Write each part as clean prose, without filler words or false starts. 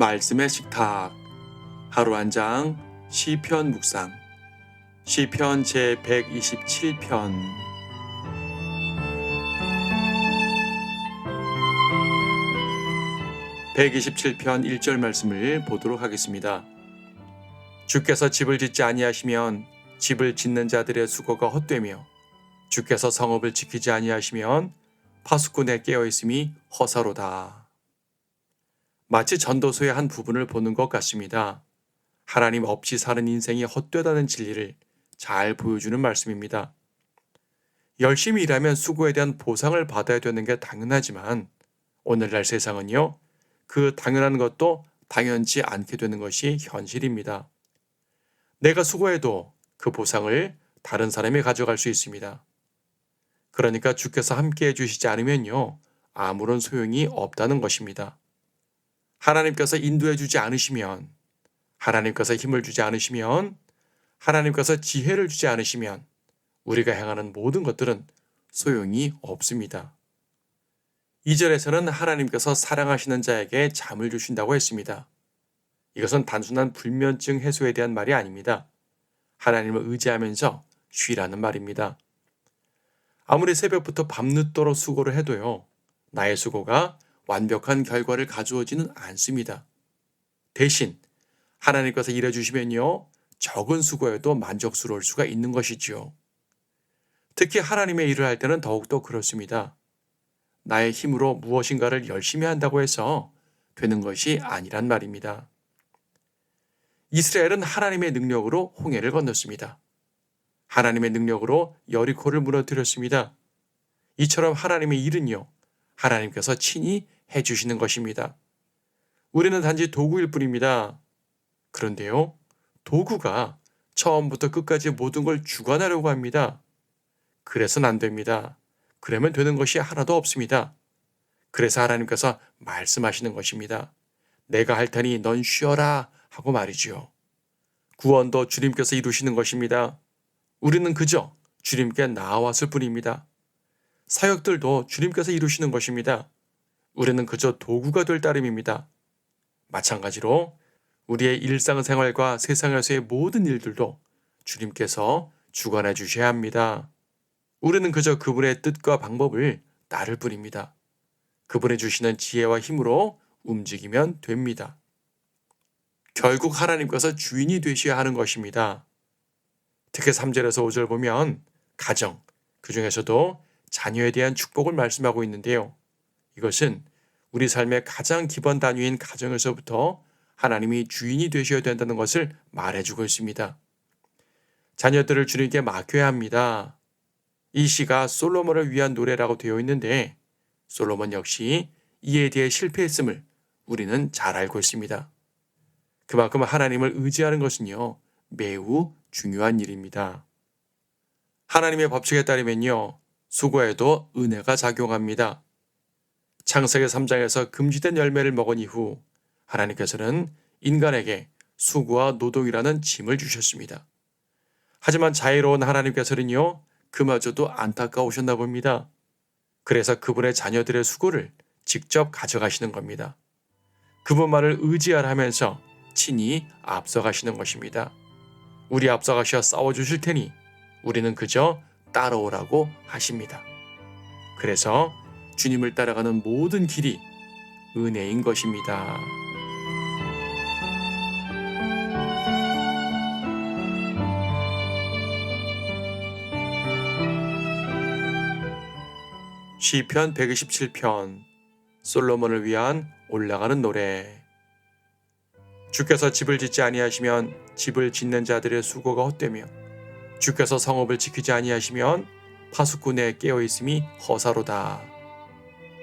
말씀의 식탁. 하루 한 장 시편 묵상. 시편 제 127편. 127편 1절 말씀을 보도록 하겠습니다. 주께서 집을 짓지 아니하시면 집을 짓는 자들의 수고가 헛되며 주께서 성읍을 지키지 아니하시면 파수꾼의 깨어있음이 허사로다. 마치 전도서의 한 부분을 보는 것 같습니다. 하나님 없이 사는 인생이 헛되다는 진리를 잘 보여주는 말씀입니다. 열심히 일하면 수고에 대한 보상을 받아야 되는 게 당연하지만 오늘날 세상은요, 그 당연한 것도 당연치 않게 되는 것이 현실입니다. 내가 수고해도 그 보상을 다른 사람이 가져갈 수 있습니다. 그러니까 주께서 함께 해주시지 않으면요, 아무런 소용이 없다는 것입니다. 하나님께서 인도해 주지 않으시면, 하나님께서 힘을 주지 않으시면, 하나님께서 지혜를 주지 않으시면 우리가 행하는 모든 것들은 소용이 없습니다. 2절에서는 하나님께서 사랑하시는 자에게 잠을 주신다고 했습니다. 이것은 단순한 불면증 해소에 대한 말이 아닙니다. 하나님을 의지하면서 쉬라는 말입니다. 아무리 새벽부터 밤늦도록 수고를 해도요, 나의 수고가 완벽한 결과를 가져오지는 않습니다. 대신 하나님께서 일해주시면요, 적은 수고에도 만족스러울 수가 있는 것이지요. 특히 하나님의 일을 할 때는 더욱더 그렇습니다. 나의 힘으로 무엇인가를 열심히 한다고 해서 되는 것이 아니란 말입니다. 이스라엘은 하나님의 능력으로 홍해를 건넜습니다. 하나님의 능력으로 여리코를 무너뜨렸습니다. 이처럼 하나님의 일은요, 하나님께서 친히 해주시는 것입니다. 우리는 단지 도구일 뿐입니다. 그런데요, 도구가 처음부터 끝까지 모든 걸 주관하려고 합니다. 그래서는 안 됩니다. 그러면 되는 것이 하나도 없습니다. 그래서 하나님께서 말씀하시는 것입니다. 내가 할 테니 넌 쉬어라 하고 말이지요. 구원도 주님께서 이루시는 것입니다. 우리는 그저 주님께 나아왔을 뿐입니다. 사역들도 주님께서 이루시는 것입니다. 우리는 그저 도구가 될 따름입니다. 마찬가지로 우리의 일상생활과 세상에서의 모든 일들도 주님께서 주관해 주셔야 합니다. 우리는 그저 그분의 뜻과 방법을 따를 뿐입니다. 그분이 주시는 지혜와 힘으로 움직이면 됩니다. 결국 하나님께서 주인이 되셔야 하는 것입니다. 특히 3절에서 5절 보면 가정, 그 중에서도 자녀에 대한 축복을 말씀하고 있는데요. 이것은 우리 삶의 가장 기본 단위인 가정에서부터 하나님이 주인이 되셔야 된다는 것을 말해주고 있습니다. 자녀들을 주님께 맡겨야 합니다. 이 시가 솔로몬을 위한 노래라고 되어 있는데 솔로몬 역시 이에 대해 실패했음을 우리는 잘 알고 있습니다. 그만큼 하나님을 의지하는 것은요, 매우 중요한 일입니다. 하나님의 법칙에 따르면요, 수고에도 은혜가 작용합니다. 창세기 3장에서 금지된 열매를 먹은 이후 하나님께서는 인간에게 수고와 노동이라는 짐을 주셨습니다. 하지만 자애로운 하나님께서는요, 그마저도 안타까우셨나 봅니다. 그래서 그분의 자녀들의 수고를 직접 가져가시는 겁니다. 그분만을 의지하라 하면서 친히 앞서가시는 것입니다. 우리 앞서가셔 싸워주실 테니 우리는 그저 따라오라고 하십니다. 그래서 주님을 따라가는 모든 길이 은혜인 것입니다. 시편 127편 솔로몬을 위한 올라가는 노래. 주께서 집을 짓지 아니하시면 집을 짓는 자들의 수고가 헛되며 주께서 성읍을 지키지 아니하시면 파수꾼의 깨어있음이 허사로다.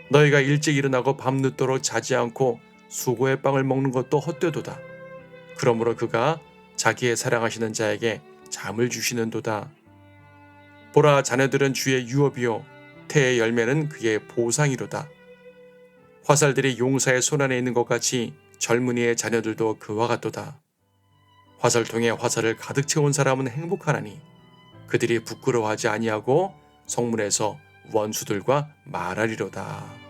너희가 일찍 일어나고 밤늦도록 자지 않고 수고의 빵을 먹는 것도 헛되도다. 그러므로 그가 자기의 사랑하시는 자에게 잠을 주시는도다. 보라, 자네들은 주의 유업이요 태의 열매는 그의 보상이로다. 화살들이 용사의 손안에 있는 것 같이 젊은이의 자녀들도 그와 같도다. 화살통에 화살을 가득 채운 사람은 행복하나니 그들이 부끄러워하지 아니하고 성문에서 원수들과 말하리로다.